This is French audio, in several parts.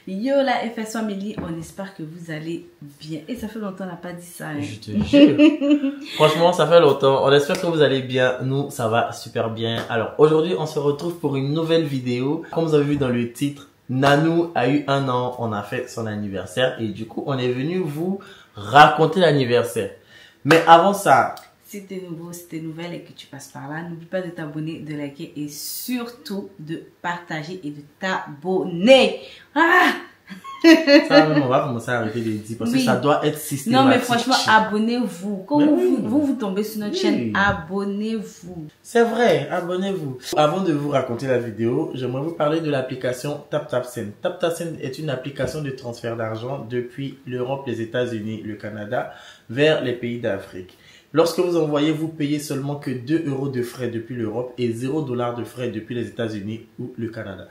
Yo la FS Family, on espère que vous allez bien. Et ça fait longtemps qu'on n'a pas dit ça. Hein. Je te jure. Franchement, ça fait longtemps. On espère que vous allez bien. Nous, ça va super bien. Alors, aujourd'hui, on se retrouve pour une nouvelle vidéo. Comme vous avez vu dans le titre, Nanou a eu 1 an. On a fait son anniversaire. Et du coup, on est venu vous raconter l'anniversaire. Mais avant ça... Si t'es nouveau, si t'es nouvelle et que tu passes par là, n'oublie pas de t'abonner, de liker et surtout de partager et de t'abonner. Ah! Ça, même, on va commencer à arrêter de dire parce que ça doit être systématique. Non, mais franchement, abonnez-vous. Quand vous tombez sur notre chaîne, abonnez-vous. C'est vrai, abonnez-vous. Avant de vous raconter la vidéo, j'aimerais vous parler de l'application TapTapSend. TapTapSend est une application de transfert d'argent depuis l'Europe, les États-Unis, le Canada, vers les pays d'Afrique. Lorsque vous envoyez, vous payez seulement que 2 € de frais depuis l'Europe et 0 $ de frais depuis les États-Unis ou le Canada.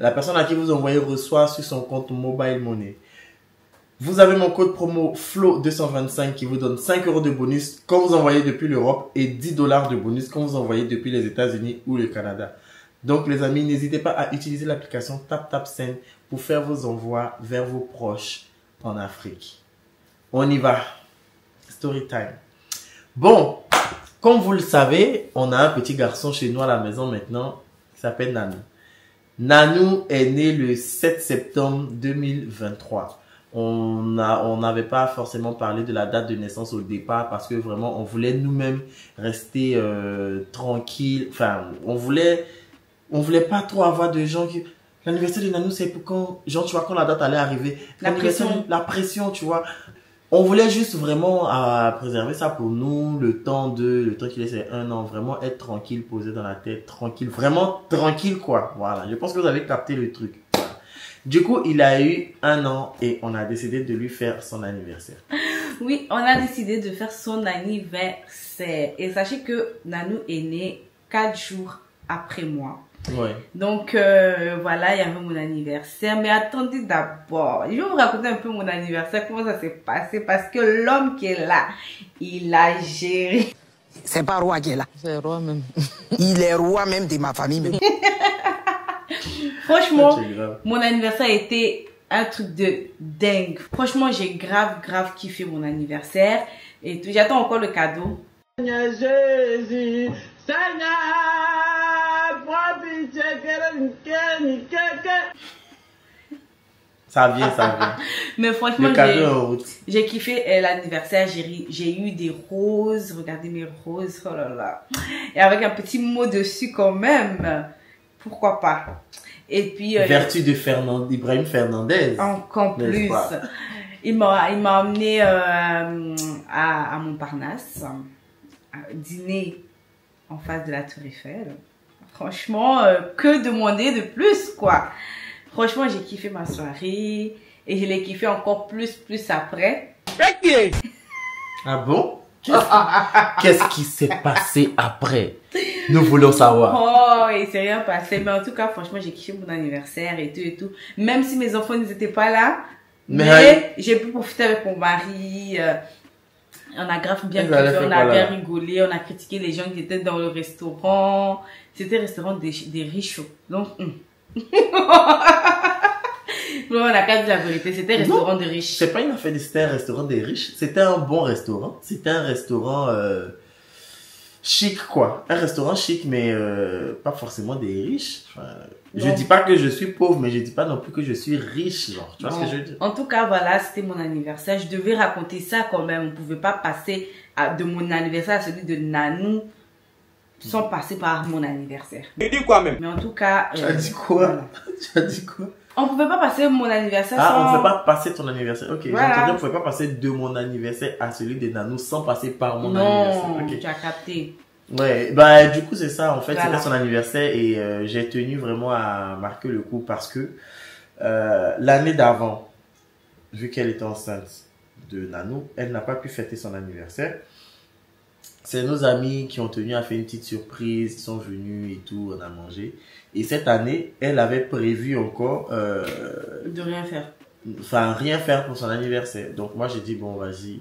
La personne à qui vous envoyez reçoit sur son compte Mobile Money. Vous avez mon code promo FLO225 qui vous donne 5 € de bonus quand vous envoyez depuis l'Europe et 10 $ de bonus quand vous envoyez depuis les États-Unis ou le Canada. Donc les amis, n'hésitez pas à utiliser l'application TapTapSend pour faire vos envois vers vos proches en Afrique. On y va. Story time. Bon, comme vous le savez, on a un petit garçon chez nous à la maison maintenant qui s'appelle Nanou. Nanou est né le 7 septembre 2023. On n'avait pas forcément parlé de la date de naissance au départ parce que vraiment on voulait nous-mêmes rester tranquille. Enfin, on voulait pas trop avoir de gens qui... L'anniversaire de Nanou, c'est pour quand... Genre, tu vois, quand la date allait arriver. La pression, tu vois. On voulait juste vraiment préserver ça pour nous, le temps qu'il ait 1 an, vraiment être tranquille, posé dans la tête, tranquille, vraiment tranquille quoi. Voilà, je pense que vous avez capté le truc. Voilà. Du coup, il a eu 1 an et on a décidé de lui faire son anniversaire. Oui, on a décidé de faire son anniversaire. Et sachez que Nanou est né 4 jours après moi. Ouais. Donc voilà, il y avait mon anniversaire. Mais attendez d'abord, je vais vous raconter un peu mon anniversaire, comment ça s'est passé. Parce que l'homme qui est là, il a géré. C'est pas roi qui est là. C'est roi même. Il est roi même de ma famille. Même. Franchement, mon anniversaire a été un truc de dingue. Franchement, j'ai grave kiffé mon anniversaire. Et j'attends encore le cadeau. Jésus, Seigneur. Ça vient. Mais franchement, j'ai kiffé l'anniversaire. J'ai eu des roses. Regardez mes roses. Oh là là. Et avec un petit mot dessus quand même. Pourquoi pas. Et puis... Vertu de Ibrahim Fernandez. Encore plus. Il m'a emmené à Montparnasse. Dîner en face de la Tour Eiffel. Franchement, que demander de plus, quoi. Franchement, j'ai kiffé ma soirée. Et je l'ai kiffé encore plus après. Ah bon? Qu'est-ce qui s'est passé après? Nous voulons savoir. Oh, il s'est rien passé. Mais en tout cas, franchement, j'ai kiffé mon anniversaire et tout. Même si mes enfants n'étaient pas là. Mais j'ai pu profiter avec mon mari. On a grave bien kiffé, on a bien rigolé, on a critiqué les gens qui étaient dans le restaurant. C'était un restaurant des riches. Donc, on a qu'à dire la vérité, c'était un restaurant de riches. C'est pas une affaire, c'était un restaurant des riches. C'était un bon restaurant. C'était un restaurant chic, quoi. Un restaurant chic, mais pas forcément des riches. Enfin, je dis pas que je suis pauvre, mais je dis pas non plus que je suis riche, genre. Tu vois ce que je veux dire? En tout cas, voilà, c'était mon anniversaire. Je devais raconter ça quand même. On pouvait pas passer de mon anniversaire à celui de Nanou sans passer par mon anniversaire. Tu dis quoi même? Mais en tout cas... Tu as dit quoi? Voilà. Tu as dit quoi? On pouvait pas passer mon anniversaire sans... Ah, on ne peut pas passer ton anniversaire. Ok, voilà. J'entendais, on ne pouvait pas passer de mon anniversaire à celui de Nanou sans passer par mon anniversaire. Non, okay. Tu as capté. Ouais, bah du coup c'est ça en fait, voilà. C'était son anniversaire et j'ai tenu vraiment à marquer le coup parce que l'année d'avant, vu qu'elle était enceinte de Nanou, elle n'a pas pu fêter son anniversaire. C'est nos amis qui ont tenu à faire une petite surprise, ils sont venus et tout, on a mangé. Et cette année, elle avait prévu encore... de rien faire. Enfin, rien faire pour son anniversaire. Donc moi j'ai dit, bon vas-y,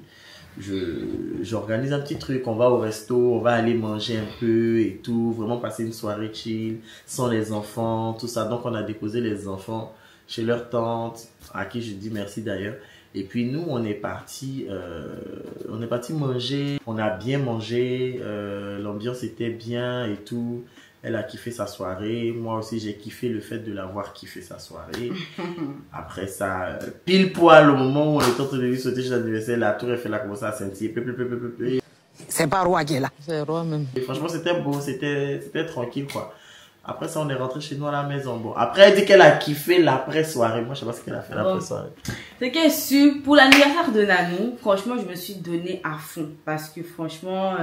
j'organise un petit truc, on va au resto, on va aller manger un peu et tout, vraiment passer une soirée chill, sans les enfants, tout ça. Donc on a déposé les enfants chez leur tante, à qui je dis merci d'ailleurs. Et puis nous, on est parti manger. On a bien mangé, l'ambiance était bien et tout. Elle a kiffé sa soirée. Moi aussi, j'ai kiffé le fait de l'avoir kiffé sa soirée. Après ça, pile poil au moment où on était en train de lui sauter chez l'anniversaire, la tour Eiffel a commencé à scintiller. C'est pas roi qui est là. C'est roi même. Et franchement, c'était beau, c'était tranquille quoi. Après ça, on est rentré chez nous à la maison. Bon, après, elle dit qu'elle a kiffé l'après-soirée. Moi, je sais pas ce qu'elle a fait l'après-soirée. C'est qu'elle su, pour l'anniversaire de Nanou, franchement, je me suis donnée à fond. Parce que franchement,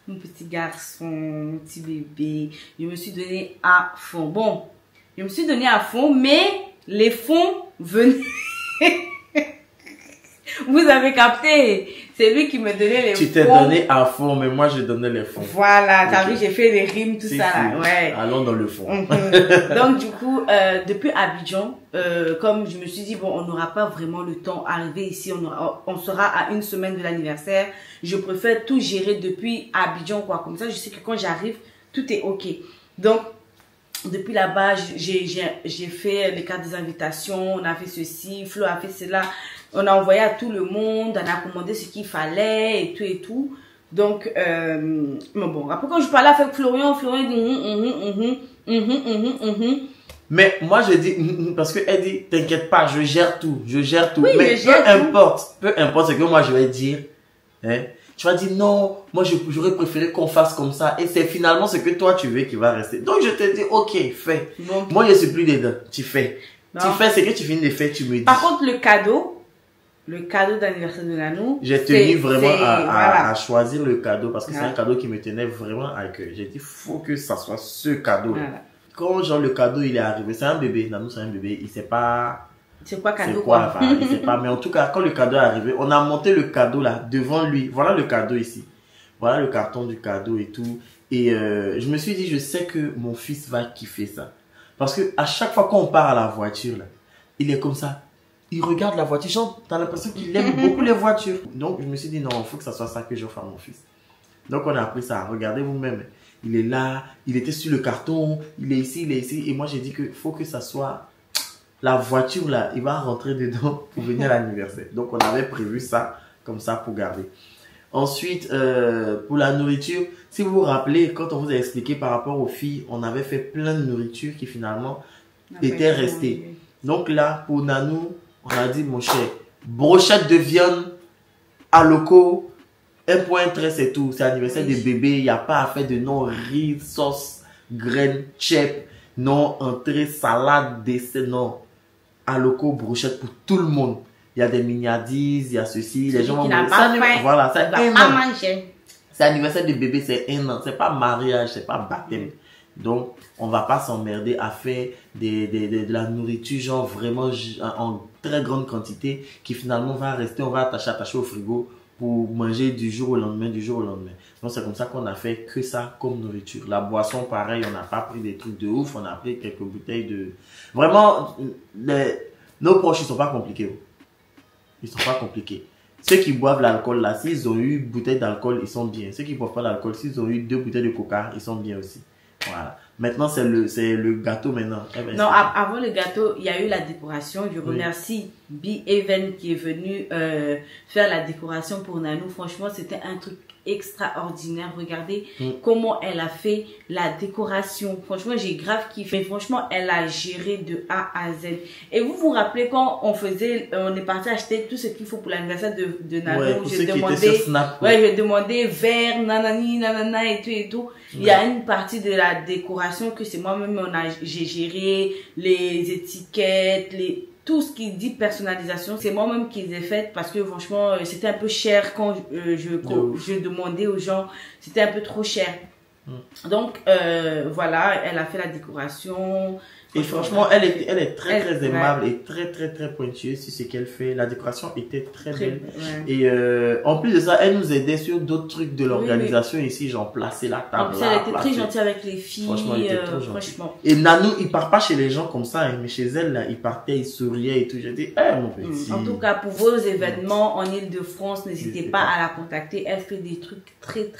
mon petit garçon, mon petit bébé, je me suis donnée à fond. Bon, je me suis donnée à fond, mais les fonds venaient. Vous avez capté? C'est lui qui me donnait les fonds. Tu t'es donné à fond, mais moi je donnais les fonds. Voilà, t'as vu, j'ai fait des rimes, tout ça là. Ouais. Allons dans le fond. Donc du coup, depuis Abidjan, comme je me suis dit, bon, on n'aura pas vraiment le temps d'arriver ici, on sera à une semaine de l'anniversaire. Je préfère tout gérer depuis Abidjan, quoi. Comme ça, je sais que quand j'arrive, tout est ok. Donc, depuis là-bas, j'ai fait les cartes des invitations, on a fait ceci, Flo a fait cela. On a envoyé à tout le monde, on a commandé ce qu'il fallait et tout et tout. Donc, mais bon, après quand je parlais avec Florian dit Mais moi je dis, parce qu'elle dit, t'inquiète pas, je gère tout. Oui, mais peu importe ce que moi je vais dire, hein, tu vas dire non, moi j'aurais préféré qu'on fasse comme ça. Et c'est finalement ce que toi tu veux qui va rester. Donc je te dis, ok, fais. Bon. Moi je suis plus dedans, tu fais. Non. Tu fais ce que tu finis de faire, tu me dis. Par contre, le cadeau d'anniversaire de Nanou. J'ai tenu vraiment à choisir le cadeau parce que c'est un cadeau qui me tenait vraiment à cœur. J'ai dit, faut que ça soit ce cadeau. Voilà. Quand genre le cadeau il est arrivé, c'est un bébé, Nanou c'est un bébé, il sait pas. C'est quoi cadeau enfin, il sait pas. Mais en tout cas, quand le cadeau est arrivé, on a monté le cadeau là devant lui. Voilà le cadeau ici. Voilà le carton du cadeau et tout. Et je me suis dit, je sais que mon fils va kiffer ça. Parce que à chaque fois qu'on part à la voiture là, il est comme ça. Il regarde la voiture, genre, t'as l'impression qu'il aime beaucoup les voitures. Donc, je me suis dit, non, il faut que ça soit ça que j'offre à mon fils. Donc, on a appris ça. Regardez vous-même. Il est là, il était sur le carton, il est ici, il est ici. Et moi, j'ai dit qu'il faut que ça soit la voiture, là, il va rentrer dedans pour venir à l'anniversaire. Donc, on avait prévu ça, comme ça, pour garder. Ensuite, pour la nourriture, si vous vous rappelez, quand on vous a expliqué par rapport aux filles, on avait fait plein de nourriture qui, finalement, était restée. Donc, là, pour Nanou, on a dit, mon cher, brochette de viande, à loco, 1.13 c'est tout. C'est l'anniversaire des bébés. Il n'y a pas à faire de non riz, sauce, graines, chep, non entrée, salade, dessert, non. À loco, brochette pour tout le monde. Il y a des mignardises, il y a ceci. Les gens vont manger. Voilà, c'est un an. C'est l'anniversaire des bébés, c'est un an. C'est pas mariage, c'est pas baptême. Donc, on va pas s'emmerder à faire de la nourriture, genre vraiment en très grande quantité, qui finalement va rester, on va attacher au frigo pour manger du jour au lendemain. Donc, c'est comme ça qu'on a fait que ça comme nourriture. La boisson, pareil, on n'a pas pris des trucs de ouf, on a pris quelques bouteilles de... Vraiment, nos proches, ils sont pas compliqués. Ils sont pas compliqués. Ceux qui boivent l'alcool, là, s'ils ont eu une bouteille d'alcool, ils sont bien. Ceux qui boivent pas l'alcool, s'ils ont eu 2 bouteilles de coca, ils sont bien aussi. Voilà. Maintenant, c'est le gâteau maintenant. Non, avant le gâteau, il y a eu la décoration. Je remercie B-Even qui est venu faire la décoration pour Nanou. Franchement, c'était un truc extraordinaire. Regardez comment elle a fait la décoration. Franchement, j'ai grave kiffé. Franchement, elle a géré de A à Z. Et vous vous rappelez quand on est parti acheter tout ce qu'il faut pour l'anniversaire de Nanou. J'ai demandé verre, nanani, nanana et tout et tout. Il y a une partie de la décoration que c'est moi-même j'ai géré, les étiquettes, tout ce qui dit personnalisation, c'est moi-même qui les ai faites parce que franchement, c'était un peu cher quand je demandais aux gens, c'était un peu trop cher. Donc, voilà, elle a fait la décoration. Et franchement, elle est très aimable et très pointueuse sur ce qu'elle fait. La décoration était très belle. Ouais. Et en plus de ça, elle nous aidait sur d'autres trucs de l'organisation ici, genre placer la table. Elle était très gentille avec les filles. Franchement, elle était trop gentille. Et Nanou, il part pas chez les gens comme ça, mais chez elle, là, il partait, il souriait et tout. J'ai dit, mon petit. En tout cas, pour vos événements en Ile-de-France, n'hésitez pas à la contacter. Elle fait des trucs très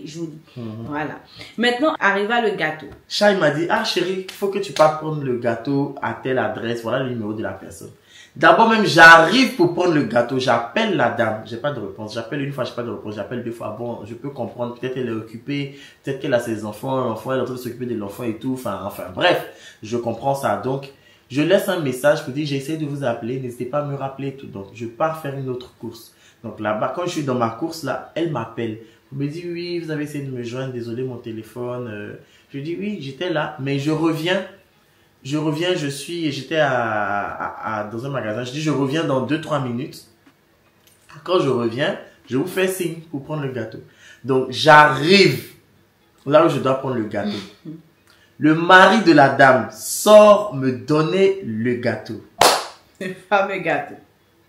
jolis. Voilà. Maintenant, arriva le gâteau. Chai m'a dit, chérie, il faut que tu partes prendre prendre le gâteau à telle adresse, voilà le numéro de la personne. D'abord même, j'arrive pour prendre le gâteau, j'appelle la dame, j'ai pas de réponse, j'appelle une fois, j'ai pas de réponse, j'appelle deux fois, bon, je peux comprendre, peut-être elle est occupée, peut-être qu'elle a ses enfants, l'enfant elle est en train de s'occuper de l'enfant et tout, enfin, bref, je comprends ça, donc, je laisse un message pour dire, j'ai essayé de vous appeler, n'hésitez pas à me rappeler tout, donc, je pars faire une autre course. Donc là-bas, quand je suis dans ma course là, elle m'appelle, elle me dit, oui, vous avez essayé de me joindre, désolé, mon téléphone, je dis, oui, j'étais là, mais je reviens, j'étais dans un magasin, je dis je reviens dans 2-3 minutes. Quand je reviens, je vous fais signe pour prendre le gâteau. Donc j'arrive là où je dois prendre le gâteau. Le mari de la dame sort me donner le gâteau. Le fameux gâteau.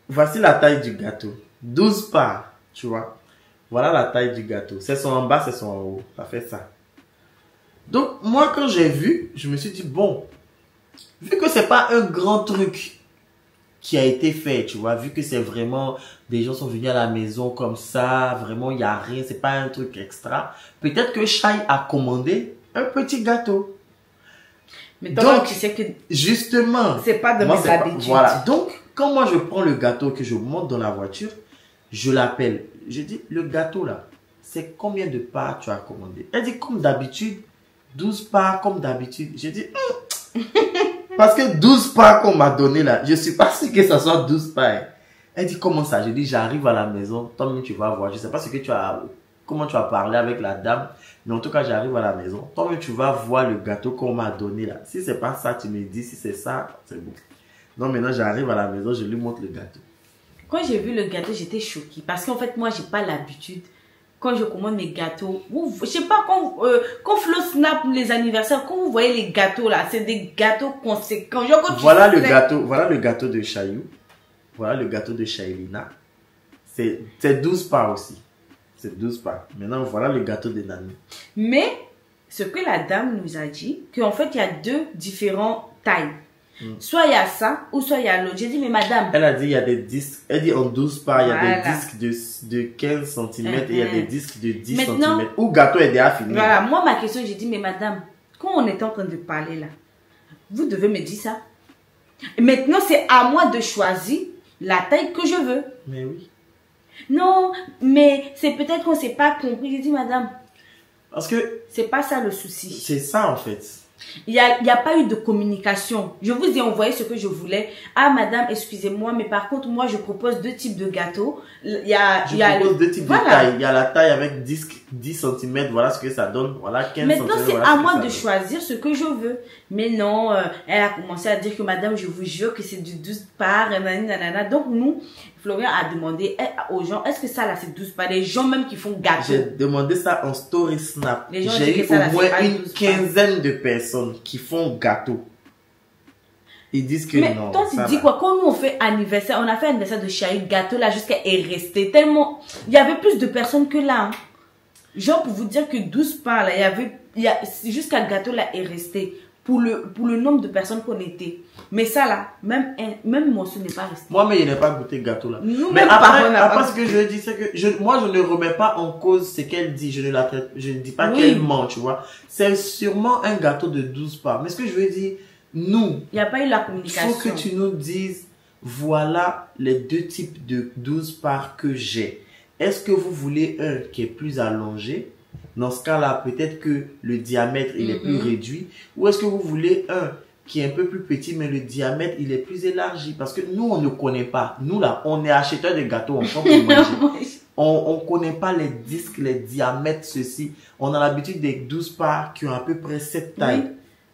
Voici la taille du gâteau. 12 parts, tu vois. Voilà la taille du gâteau. C'est son en bas, c'est son en haut. Ça fait ça. Donc moi quand j'ai vu, je me suis dit bon, vu que c'est pas un grand truc qui a été fait, tu vois, vu que c'est vraiment, des gens sont venus à la maison comme ça, vraiment, il n'y a rien, c'est pas un truc extra. Peut-être que Shai a commandé un petit gâteau. Mais toi, donc, tu sais que justement, c'est pas de mes habitudes. Voilà. Donc, quand moi je prends le gâteau, que je monte dans la voiture, je l'appelle. Je dis, le gâteau là, c'est combien de parts tu as commandé? Elle dit, comme d'habitude, 12 parts, comme d'habitude. Je dis, parce que 12 parts qu'on m'a donné là, je suis pas sûr que ça soit 12 parts. Elle dit, comment ça? Je dis, j'arrive à la maison, toi-même tu vas voir. Je sais pas ce que tu as, comment tu as parlé avec la dame, mais en tout cas, j'arrive à la maison. Toi-même tu vas voir le gâteau qu'on m'a donné là. Si c'est pas ça, tu me dis, si c'est ça, c'est bon. Non, maintenant j'arrive à la maison, je lui montre le gâteau. Quand j'ai vu le gâteau, j'étais choquée. Parce qu'en fait, moi, j'ai pas l'habitude. Quand je commande mes gâteaux, je sais pas, quand Flo snap les anniversaires, quand vous voyez les gâteaux là, c'est des gâteaux conséquents. Voilà le gâteau de Chayou. Voilà le gâteau de Shailina. C'est 12 parts aussi. C'est 12 parts. Maintenant, voilà le gâteau de Nani. Mais, ce que la dame nous a dit, qu'en fait, il y a deux différentes tailles. Soit il y a ça, ou soit il y a l'autre. J'ai dit, mais madame. Elle a dit, il y a des disques. Elle dit en 12 parts, il y a des disques de 15 cm et il y a des disques de 10 cm. Ou gâteau est déjà fini. Voilà, moi, ma question, j'ai dit, mais madame, quand on est en train de parler là, vous devez me dire ça. Et maintenant, c'est à moi de choisir la taille que je veux. Mais oui. Non, mais c'est peut-être qu'on ne s'est pas compris. J'ai dit, madame. Parce que. C'est pas ça le souci. C'est ça en fait. Il y a pas eu de communication. Je vous ai envoyé ce que je voulais. Ah, madame, excusez-moi, mais par contre, moi, je propose deux types de gâteaux. Je propose deux types de taille. Il y a la taille avec 10 cm, voilà ce que ça donne. Voilà 15 cm. Maintenant, c'est à moi de choisir ce que je veux. Mais non, elle a commencé à dire que madame, je vous jure que c'est du 12 parts. Nanana. Donc, nous, Florian a demandé aux gens, est-ce que ça là, c'est 12 parts? Les gens même qui font gâteau. J'ai demandé ça en story snap. J'ai eu au moins une quinzaine de personnes qui font gâteau. Ils disent que mais non. Toi, tu dis quoi? Quand nous on fait anniversaire, on a fait anniversaire de Chahut, gâteau là, jusqu'à est resté tellement. Il y avait plus de personnes que là. Hein. Genre, pour vous dire que 12 parts là, jusqu'à gâteau là est resté. Pour le nombre de personnes qu'on était. Mais ça là, même morceau n'est pas resté. Moi, mais il n'a pas goûté gâteau là. Nous, mais après ce que je dis, c'est que moi, je ne remets pas en cause ce qu'elle dit. Je ne dis pas qu'elle ment, tu vois. C'est sûrement un gâteau de 12 parts. Mais ce que je veux dire, nous, il n'y a pas eu la communication. Il faut que tu nous dises, voilà les deux types de 12 parts que j'ai. Est-ce que vous voulez un qui est plus allongé? Dans ce cas-là, peut-être que le diamètre, il est plus réduit. Ou est-ce que vous voulez un qui est un peu plus petit, mais le diamètre, il est plus élargi? Parce que nous, on ne connaît pas. Nous, là, on est acheteurs de gâteaux, on peut manger. On ne connaît pas les disques, les diamètres, ceci. On a l'habitude des 12 parts qui ont à peu près cette taille. Oui.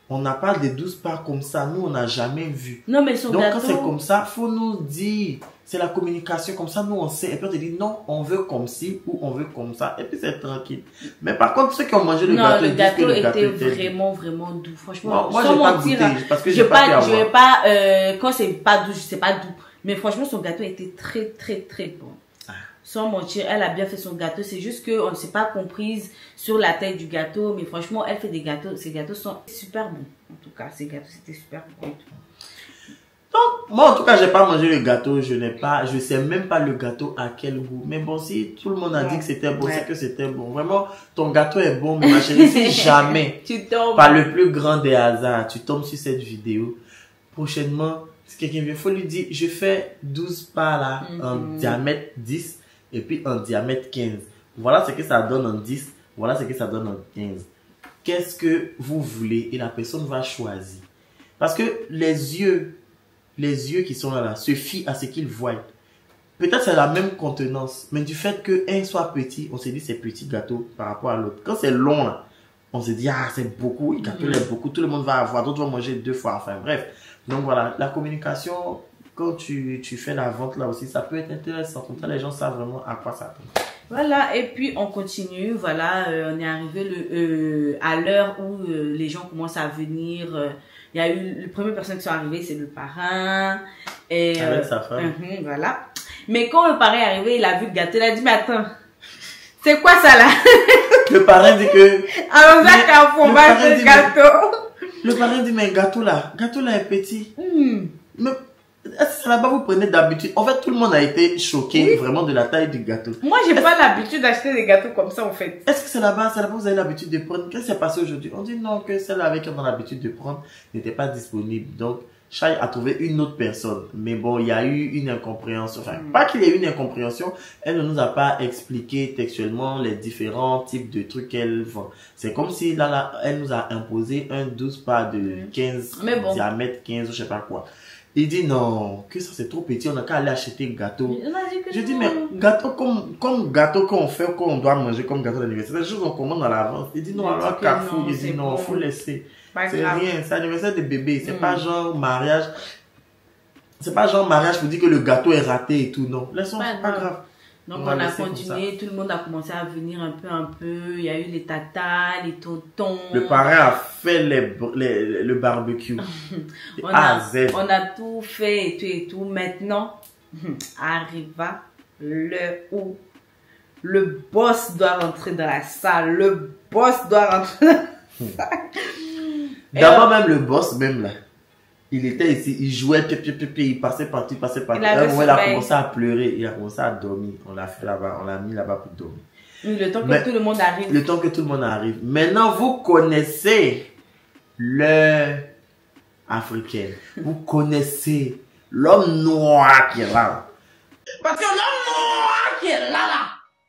On n'a pas des 12 parts comme ça. Nous, on n'a jamais vu. Non, mais son Donc, gâteau... quand c'est comme ça, il faut nous dire. C'est la communication. Comme ça, nous, on sait. Et puis, on te dit, non, on veut comme ci ou on veut comme ça. Et puis, c'est tranquille. Mais par contre, ceux qui ont mangé le gâteau, ils disent que le gâteau était vraiment, vraiment doux. Franchement, moi, j'ai pas goûté. Parce que je vais pas, quand c'est pas doux, c'est pas doux. Mais franchement, son gâteau était très, très, très bon. Sans mentir, elle a bien fait son gâteau. C'est juste qu'on ne s'est pas comprise sur la taille du gâteau. Mais franchement, elle fait des gâteaux. Ces gâteaux sont super bons. En tout cas, ces gâteaux, c'était super bon. Donc, moi, en tout cas, j'ai pas mangé le gâteau. Je sais même pas le gâteau à quel goût. Mais bon, si tout le monde a dit que c'était bon, c'est que c'était bon. Vraiment, ton gâteau est bon, mais ma chérie, si jamais, Tu tombes. par le plus grand des hasards, tu tombes sur cette vidéo, prochainement, si quelqu'un vient, faut lui dire, je fais 12 pas là, en diamètre 10, et puis en diamètre 15. Voilà ce que ça donne en 10, voilà ce que ça donne en 15. Qu'est-ce que vous voulez? Et la personne va choisir. Parce que les yeux qui sont là, se fient à ce qu'ils voient. Peut-être c'est la même contenance, mais du fait qu'un soit petit, on se dit c'est petit gâteau par rapport à l'autre. Quand c'est long là, on se dit ah c'est beaucoup, le gâteau est beaucoup, tout le monde va avoir, d'autres vont manger 2 fois, enfin bref. Donc voilà, la communication, quand tu fais la vente là aussi, ça peut être intéressant. Comme ça les gens savent vraiment à quoi s'attendre. Voilà, et puis on continue, voilà, on est arrivé à l'heure où les gens commencent à venir. Il y a eu les premières personnes qui sont arrivées, c'est le parrain. Et, avec sa femme. Voilà. Mais quand le parrain est arrivé, il a vu le gâteau, il a dit, mais attends, c'est quoi ça là? Le parrain dit que... Alors ça, qu'un fromage de gâteau. Le parrain dit, mais gâteau là est petit. Mais est-ce que là-bas vous prenez d'habitude? En fait, tout le monde a été choqué vraiment de la taille du gâteau. Moi, j'ai pas l'habitude d'acheter des gâteaux comme ça en fait. Est-ce que c'est là-bas vous avez l'habitude de prendre? Qu'est-ce qui s'est passé aujourd'hui? On dit non, que celle avec qui on a l'habitude de prendre n'était pas disponible. Donc, Chai a trouvé une autre personne. Mais bon, il y a eu une incompréhension. Enfin, pas qu'il y ait eu une incompréhension, elle ne nous a pas expliqué textuellement les différents types de trucs qu'elle vend. C'est comme si là, elle nous a imposé un 12 pas de 15, diamètre 15, je sais pas quoi. Il dit non, que ça c'est trop petit, on n'a qu'à aller acheter un gâteau. Je dis mais gâteau comme gâteau qu'on fait, qu'on doit manger comme gâteau d'anniversaire, c'est des choses qu'on commande à l'avance. Il dit non, alors Carrefour, il dit non, faut laisser. C'est rien, c'est anniversaire de bébé, c'est pas genre mariage. C'est pas genre mariage pour dire que le gâteau est raté et tout, non. Laissons, c'est pas grave. Donc on a continué, tout le monde a commencé à venir un peu. Il y a eu les tatas, les tontons. Le parrain a fait le barbecue. On a tout fait et tout. Maintenant, arriva l'heure où le boss doit rentrer dans la salle. Le boss doit rentrer dans la salle. D'abord même le boss, même là. Il était ici, il jouait, il passait partout. Il a commencé à pleurer, il a commencé à dormir. On l'a fait là-bas, on l'a mis là-bas pour dormir. Le temps que tout le monde arrive. Le temps que tout le monde arrive. Maintenant, vous connaissez l'heure africaine. Vous connaissez l'homme noir qui est là. Parce que l'homme noir qui est là.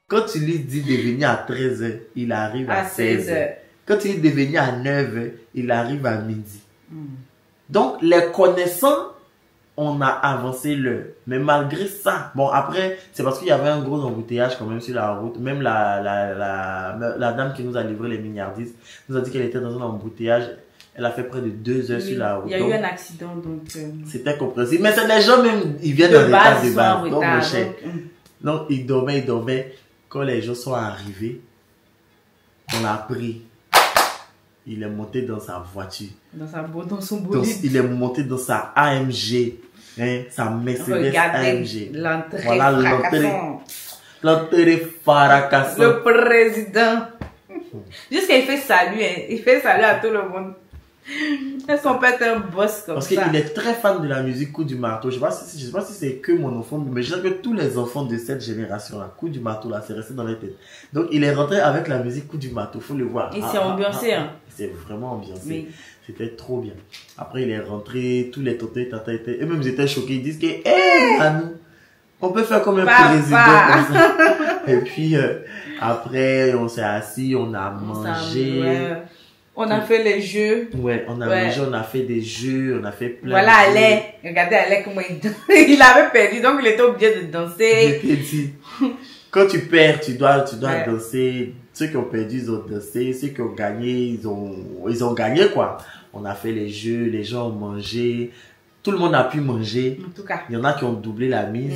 Quand tu lui dis de venir à 13h, il arrive à 16h. Quand tu lui dis de venir à 9h, il arrive à midi. Donc, les connaissants, on a avancé l'heure. Mais malgré ça, bon, après, c'est parce qu'il y avait un gros embouteillage quand même sur la route. Même la dame qui nous a livré les milliardises nous a dit qu'elle était dans un embouteillage. Elle a fait près de 2 heures sur la route. Il y a eu un accident, donc... C'était compréhensible. Mais c'est des gens même, ils viennent en état de base. Donc, mon cher. Donc, ils dormaient. Quand les gens sont arrivés, on l'a pris. Il est monté dans sa voiture. Dans son bolide. Il est monté dans sa AMG. Hein, sa Mercedes AMG. L'entrée fracassante. Le président. Jusqu'à il fait salut. Il fait salut à tout le monde. Est-ce qu'on peut être un boss comme ça? Parce qu'il est très fan de la musique Coup du marteau. Je sais pas si c'est que mon enfant, mais je sais que tous les enfants de cette génération-là, Coup du marteau, là, c'est resté dans les têtes. Donc, il est rentré avec la musique Coup du marteau. Faut le voir. Il s'est ambiancé, hein. C'est vraiment ambiancé. Mais... C'était trop bien. Après, il est rentré, tous les tontons et tatas étaient, eux-mêmes ils étaient choqués. Ils disent que, Anou, on peut faire comme un président comme ça. Et puis, après, on s'est assis, on a mangé. On a fait les jeux. Ouais, on a mangé, on a fait des jeux, on a fait plein de jeux. Alain. Regardez Alain comment il danse. Il avait perdu, donc il était obligé de danser. Je t'ai dit, quand tu perds, tu dois danser. Ceux qui ont perdu, ils ont dansé. Ceux qui ont gagné, ils ont gagné, quoi. On a fait les jeux, les gens ont mangé. Tout le monde a pu manger. En tout cas. Il y en a qui ont doublé la mise.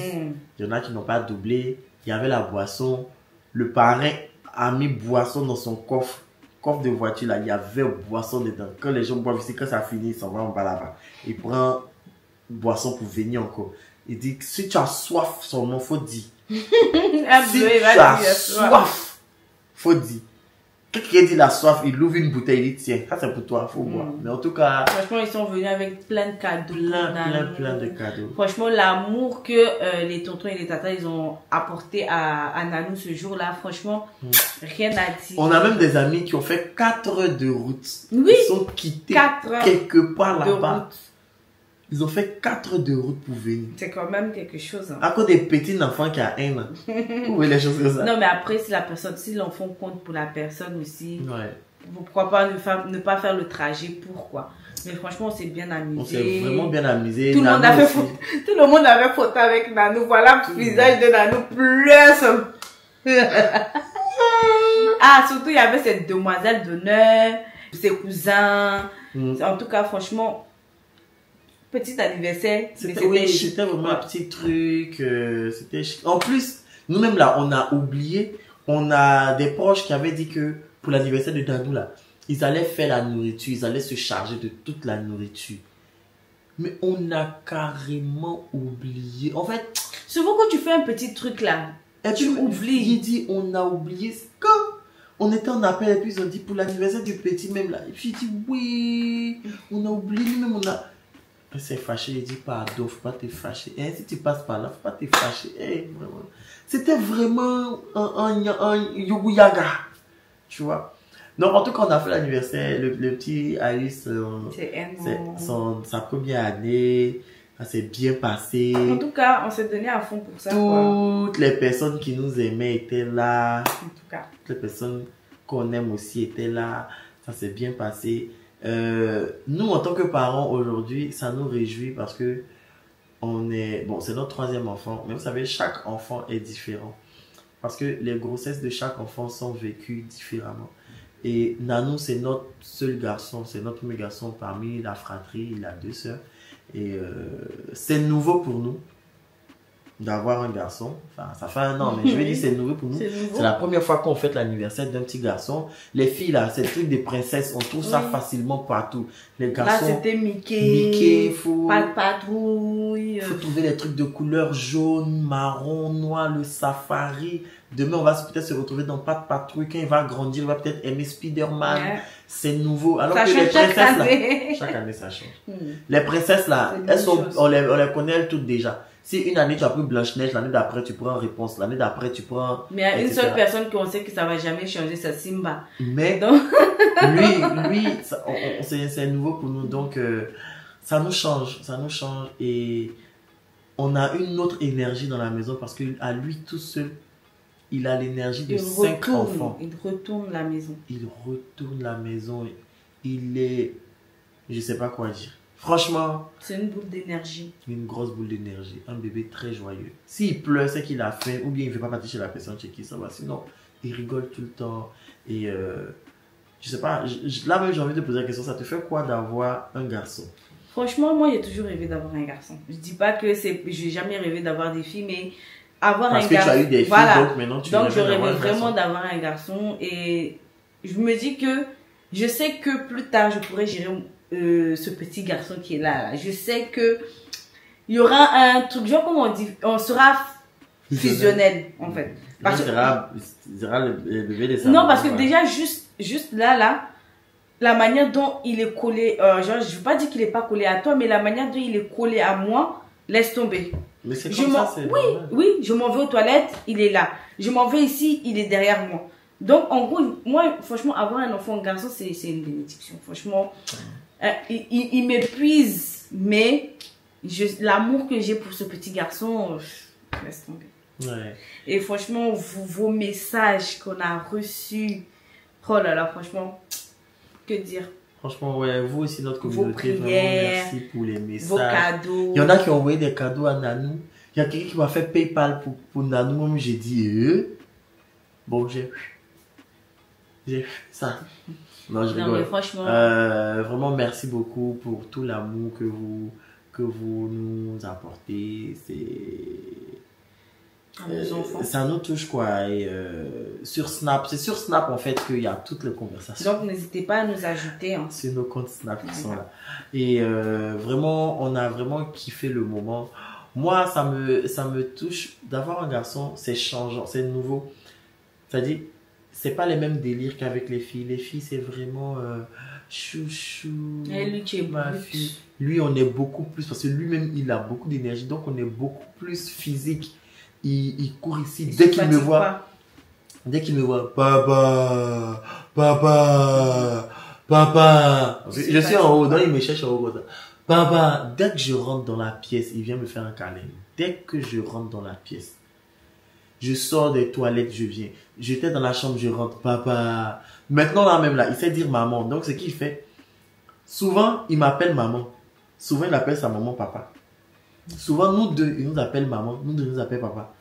Il y en a qui n'ont pas doublé. Il y avait la boisson. Le parrain a mis boisson dans son coffre de voiture là, il y avait boisson dedans. Quand les gens boivent ici, quand ça finit, ils s'en vont en bas là-bas. Il prend boisson pour venir encore. Il dit que si tu as soif, seulement faut dire. Si tu as soif, faut dire. Quelqu'un dit la soif, il ouvre une bouteille, il dit tiens, ça c'est pour toi, faut boire. Mais en tout cas, Franchement, ils sont venus avec plein de cadeaux. plein de cadeaux. Franchement, l'amour que les tontons et les tatas, ils ont apporté à Nanou ce jour-là, franchement, rien à dire. On a même des amis qui ont fait 4 heures de route. Oui. Ils sont quittés 4 heures quelque part de là-bas. route. Ils ont fait 4 heures de route pour venir. C'est quand même quelque chose. Hein. À cause des petits enfants qui a 1 an. Vous voyez les choses comme ça. Non, mais après, si la personne, si l'enfant compte pour la personne aussi, Ouais. pourquoi pas ne pas faire le trajet, pourquoi? Mais franchement, on s'est bien amusé. On s'est vraiment bien amusé. Tout le monde avait photo, tout le monde avait photo avec Nanou. Voilà le visage de Nanou plus. Ah, surtout, il y avait cette demoiselle d'honneur, ses cousins. En tout cas, franchement, petit anniversaire. C'était vraiment un petit truc. C'était chic. En plus, nous-mêmes là, on a oublié. On a des proches qui avaient dit que pour l'anniversaire de Nanou là, ils allaient faire la nourriture, ils allaient se charger de toute la nourriture. Mais on a carrément oublié. En fait, souvent quand tu fais un petit truc là, et tu oublies. Il dit, on a oublié. Comme on était en appel et puis ils ont dit pour l'anniversaire du petit même là. Et puis il dit oui, on a oublié, nous-mêmes on a. Il s'est fâché, il dit pardon, faut pas te fâcher. Et si tu passes par là, faut pas te fâcher. Vraiment. C'était vraiment un yoguyaga. Tu vois. Donc en tout cas, on a fait l'anniversaire. Le petit Alice, c'est sa première année. Ça s'est bien passé. En tout cas, on s'est donné à fond pour ça. Toutes les personnes qui nous aimaient étaient là. En tout cas. Toutes les personnes qu'on aime aussi étaient là. Ça s'est bien passé. Nous, en tant que parents, aujourd'hui, ça nous réjouit parce que c'est notre 3e enfant. Mais vous savez, chaque enfant est différent. Parce que les grossesses de chaque enfant sont vécues différemment. Et Nanou, c'est notre seul garçon. C'est notre premier garçon parmi la fratrie. Il a 2 sœurs. Et c'est nouveau pour nous d'avoir un garçon. Enfin, ça fait 1 an, mais je vais dire c'est nouveau pour nous. C'est la première fois qu'on fête l'anniversaire d'un petit garçon. Les filles là, c'est le truc des princesses, on trouve ça facilement partout. Les garçons. Là, c'était Mickey. Pas de patrouille. Faut trouver des trucs de couleur jaune, marron, noir, le safari. Demain, on va peut-être se retrouver dans Pas de patrouille. Quand il va grandir, il va peut-être aimer Spider-Man. Ouais. C'est nouveau. Alors ça que les princesses là, chaque année ça change. Les princesses là, on les connaît elles toutes déjà. Si une année tu as pris Blanche-Neige, l'année d'après tu prends Réponse, l'année d'après tu prends. Mais il y a une seule personne qu'on sait que ça va jamais changer, c'est Simba. Mais donc... lui, c'est nouveau pour nous, donc ça nous change et on a une autre énergie dans la maison parce que à lui tout seul, il a l'énergie de 5 enfants. Il retourne la maison. Il est, je sais pas quoi dire. Franchement, c'est une boule d'énergie. Une grosse boule d'énergie. Un bébé très joyeux. S'il pleure, c'est qu'il a faim ou bien il ne veut pas partir chez la personne chez qui ça va. Sinon, il rigole tout le temps. Et je sais pas, là même j'ai envie de poser la question, ça te fait quoi d'avoir un garçon? Franchement, moi j'ai toujours rêvé d'avoir un garçon. Je dis pas que j'ai jamais rêvé d'avoir des filles, mais avoir un garçon. Parce que tu as eu des filles, voilà. Donc maintenant tu donc je rêvais vraiment d'avoir un garçon et je me dis que je sais que plus tard je pourrais gérer ce petit garçon qui est là. Je sais que il y aura un truc, genre comme on dit, on sera fusionnel en fait. Parce que le bébé des non, parce que déjà juste là, la manière dont il est collé, genre je veux pas dire qu'il est pas collé à toi, mais la manière dont il est collé à moi, laisse tomber. Mais c'est comme ça, c'est oui, je m'en vais aux toilettes, il est là. Je m'en vais ici, il est derrière moi. Donc en gros, moi franchement, avoir un enfant garçon, c'est une bénédiction. Franchement, il m'épuise, mais l'amour que j'ai pour ce petit garçon, laisse tomber. Ouais. Et franchement, vos messages qu'on a reçus, oh là là, franchement, que dire? Franchement, ouais, vous aussi, notre communauté, vos prières, vraiment merci pour les messages. Vos cadeaux. Il y en a qui ont envoyé des cadeaux à Nanou. Il y a quelqu'un qui m'a fait PayPal pour Nanou. Moi, j'ai dit, bon, j'ai ça. Non, je rigole. Mais franchement. Vraiment, merci beaucoup pour tout l'amour que vous nous apportez. Ça nous touche quoi. Et sur Snap, c'est sur Snap en fait qu'il y a toutes les conversations. Donc n'hésitez pas à nous ajouter. Hein. C'est nos comptes Snap qui sont là. Et vraiment, on a vraiment kiffé le moment. Moi, ça me touche d'avoir un garçon, c'est changeant, c'est nouveau. C'est-à-dire, c'est pas les mêmes délires qu'avec les filles. Les filles, c'est vraiment chouchou. Et lui, tu es ma fille. Lui, on est beaucoup plus, parce que lui-même, il a beaucoup d'énergie, donc on est beaucoup plus physique. Il court ici, dès qu'il me voit, papa, papa, papa. Je suis en haut, donc il me cherche en haut. Papa, dès que je rentre dans la pièce, il vient me faire un câlin. Dès que je rentre dans la pièce, je sors des toilettes, je viens. J'étais dans la chambre, je rentre, papa. Maintenant, là même, là, il sait dire maman. Donc, ce qu'il fait, souvent, il m'appelle maman. Souvent, il appelle sa maman papa. Souvent, nous deux, il nous appelle maman. Nous deux, il nous appelle papa.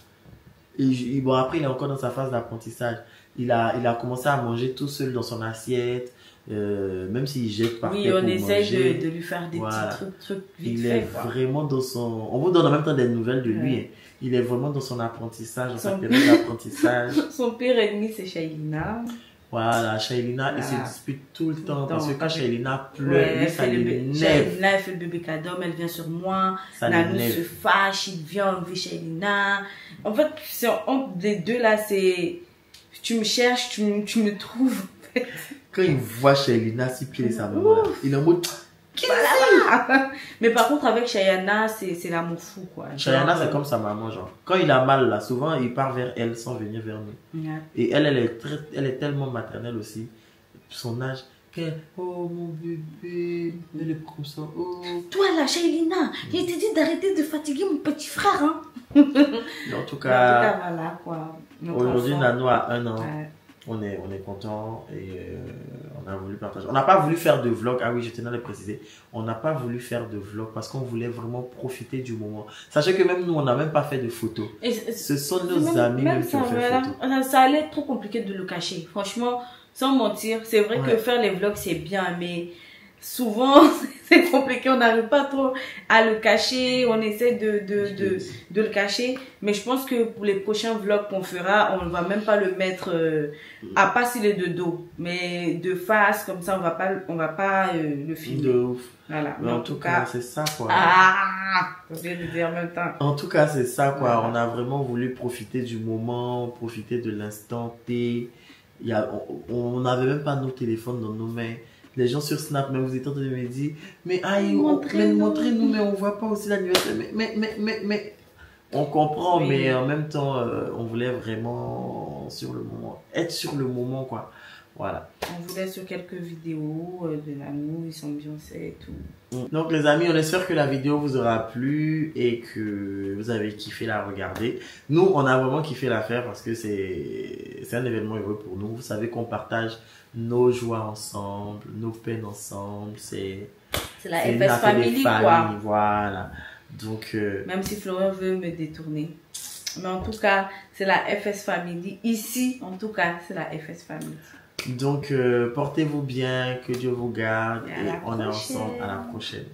Et bon, après, il est encore dans sa phase d'apprentissage. Il a commencé à manger tout seul dans son assiette. Même s'il jette par terre Oui, on pour essaie manger. de lui faire des petits trucs vite Il fait. est vraiment dans son... On vous donne en même temps des nouvelles de lui. Hein. Il est vraiment dans son apprentissage, dans sa période d'apprentissage. Son pire ennemi, c'est Shailina. Voilà, Shailina, il se dispute tout le temps. Parce que quand Shailina pleure, Ouais, lui, ça l'énerve. Shailina, elle fait le bébé Kadom, elle vient sur moi. Nanou se fâche, il vient enlever Shailina. En fait, entre les deux là, c'est... Tu me cherches, tu me trouves. Quand il voit Shailina s'y pied sa maman, il est en mode... Voilà. Mais par contre, avec Shayana, c'est l'amour fou, quoi. Shayana, c'est comme sa maman, genre. Quand il a mal, là, souvent, il part vers elle sans venir vers nous. Ouais. Et elle est tellement maternelle aussi. Son âge, oh mon bébé, elle est comme ça. Oh. Toi, là, Shailina, j'ai été dit d'arrêter de fatiguer mon petit frère, hein. En tout cas, voilà, quoi. Aujourd'hui, Nanou a 1 an. Ouais. On est content et on a voulu partager. On n'a pas voulu faire de vlog. Ah oui, je tenais à le préciser. On n'a pas voulu faire de vlog parce qu'on voulait vraiment profiter du moment. Sachez que même nous, on n'a même pas fait de photos. Ce sont nos amis même qui ont fait photos. Ça allait être trop compliqué de le cacher. Franchement, sans mentir, c'est vrai que faire les vlogs, c'est bien, mais souvent, c'est compliqué. On n'arrive pas trop à le cacher. On essaie de le cacher. Mais je pense que pour les prochains vlogs qu'on fera, on ne va même pas le mettre, à part s'il est de dos. Mais de face, comme ça, on va pas le filmer. De ouf. Voilà. Mais en tout cas, c'est ça, quoi. Je viens de dire en même temps. En tout cas, c'est ça, quoi. Voilà. On a vraiment voulu profiter du moment, profiter de l'instant T. On n'avait même pas nos téléphones dans nos mains. Les gens sur Snap, même vous étiez en train de me dire, mais montrez-nous, mais on voit pas aussi l'anniversaire. Mais on comprend, mais en même temps, on voulait vraiment être sur le moment, quoi. Voilà. On voulait sur quelques vidéos de Nanou, ils sont Beyoncé et tout. Donc les amis, on espère que la vidéo vous aura plu et que vous avez kiffé la regarder. Nous, on a vraiment kiffé la faire parce que c'est un événement heureux pour nous. Vous savez qu'on partage nos joies ensemble, nos peines ensemble. C'est la FS Family, quoi. Voilà. Donc, même si Florian veut me détourner. Mais en tout cas, c'est la FS Family. Ici, en tout cas, c'est la FS Family. Donc, portez-vous bien, que Dieu vous garde et on est ensemble à la prochaine.